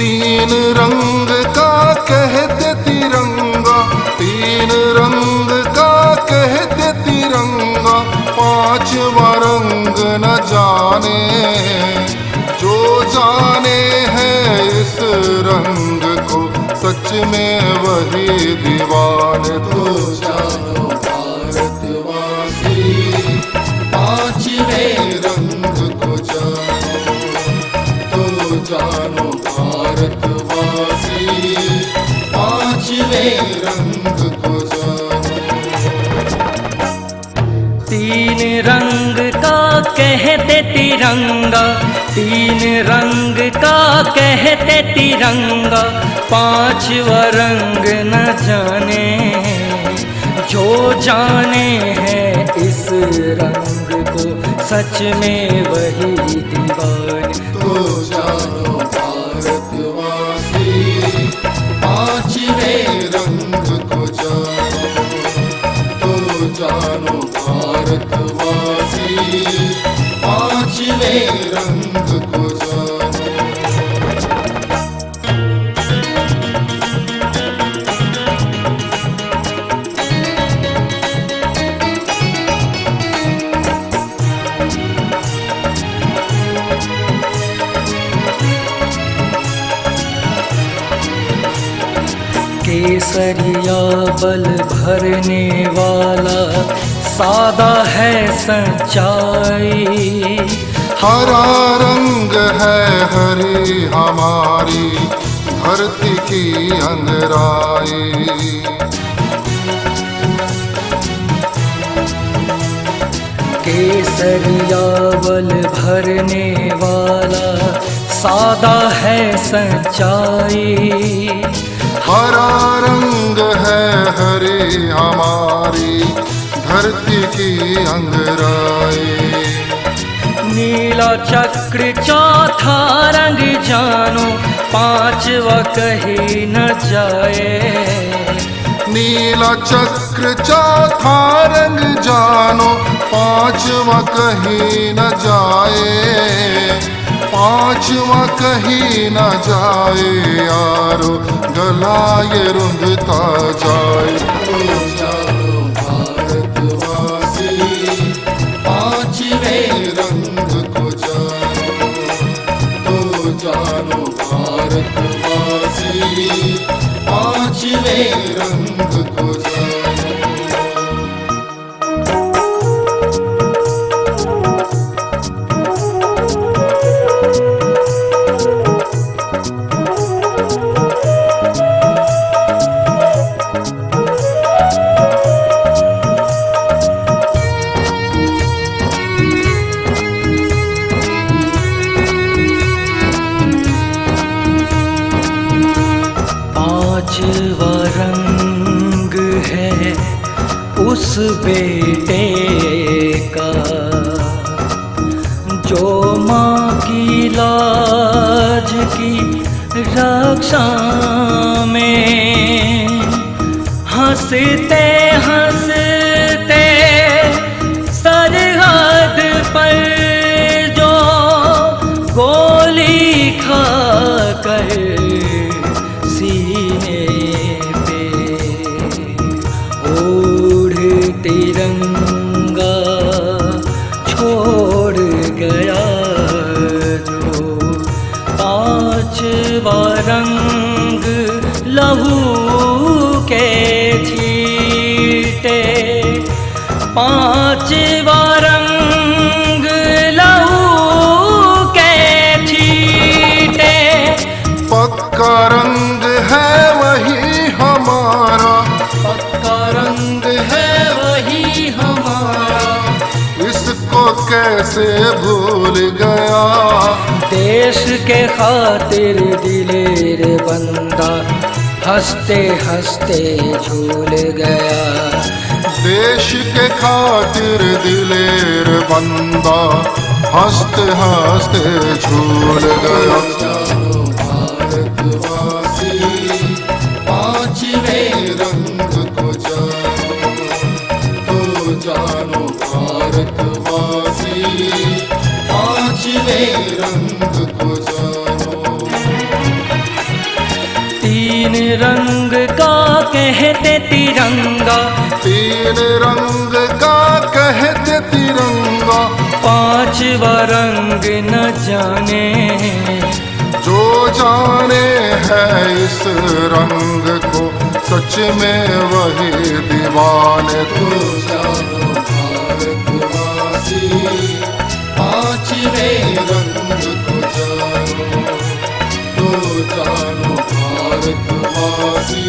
तीन रंग का कहते तिरंगा, तीन रंग का कहते तिरंगा, पांचवा रंग न जाने, जो जाने हैं इस रंग को सच में वही दीवाने। तो जानो भारतवासी पांचवें रंग को जानो, तो जानो भारतवासी पांचवें रंग को जानो। तीन रंग का कहते तिरंगा, तीन रंग का कहते तिरंगा, पांचवा रंग न जाने, जो जाने हैं इस रंग को सच में वही दीवाने। तो जानो भारतवासी पांचवें रंग को जानो, तो जानो भारतवासी पांचवें रंग को जानो। केसरिया बल भरने वाला, सादा है सच्चाई, हरा रंग है हरी हमारी धरती की अंगराई। केसरिया बल भरने वाला, सादा है सच्चाई, हरा रंग है हरी हमारी धरती की अंगराई। नीला चक्र चौथा रंग जानो, पांचवा कहीं न जाए, नीला चक्र चौथा रंग जानो, पांचवा कहीं न जाए, पांचवा कहीं न जाए यारो, गला ये रुंधता जाए। तो जानो भारतवासी पांचवें रंग को जानो, तो जानो भारतवासी पांचवें रंग को जानो। पांचवा रंग है उस बेटे का, जो माँ की लाज की रक्षा में हंसते हंसते सरहद पर जो गोली खा कर सीने पे ओढ़ तिरंगा छोड़ गया, जो पांचवा रंग लहू के छींटे, पांचवा रंग लहू के छींटे। पक्का रंग है वही हमारा, पक्का रंग है वही हमारा, इसको कैसे भूल गया। देश के खातिर दिलेर बंदा हंसते हंसते झूल गया, देश के खातिर दिलेर बंदा हंसते हंसते झूल गया। जानो भारतवासी पांचवें रंग को जानो, तो जानो भारतवासी पांचवें रंग को जानो। रंग का कहते तिरंगा, तीन रंग का कहते तिरंगा, पांचवा रंग न जाने, जो जाने है इस रंग को सच में वही दीवाने। तो जानो भारतवासी पांचवें रंग को जानो, तो जानो भारतवासी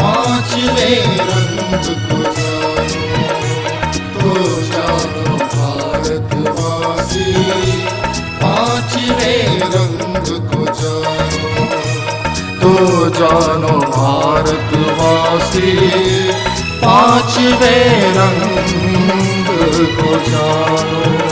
पांचवें रंग को जानो, तो जानो भारतवासी पांचवें रंग को जानो, तो जानो भारतवासी पांचवें रंग को जानो।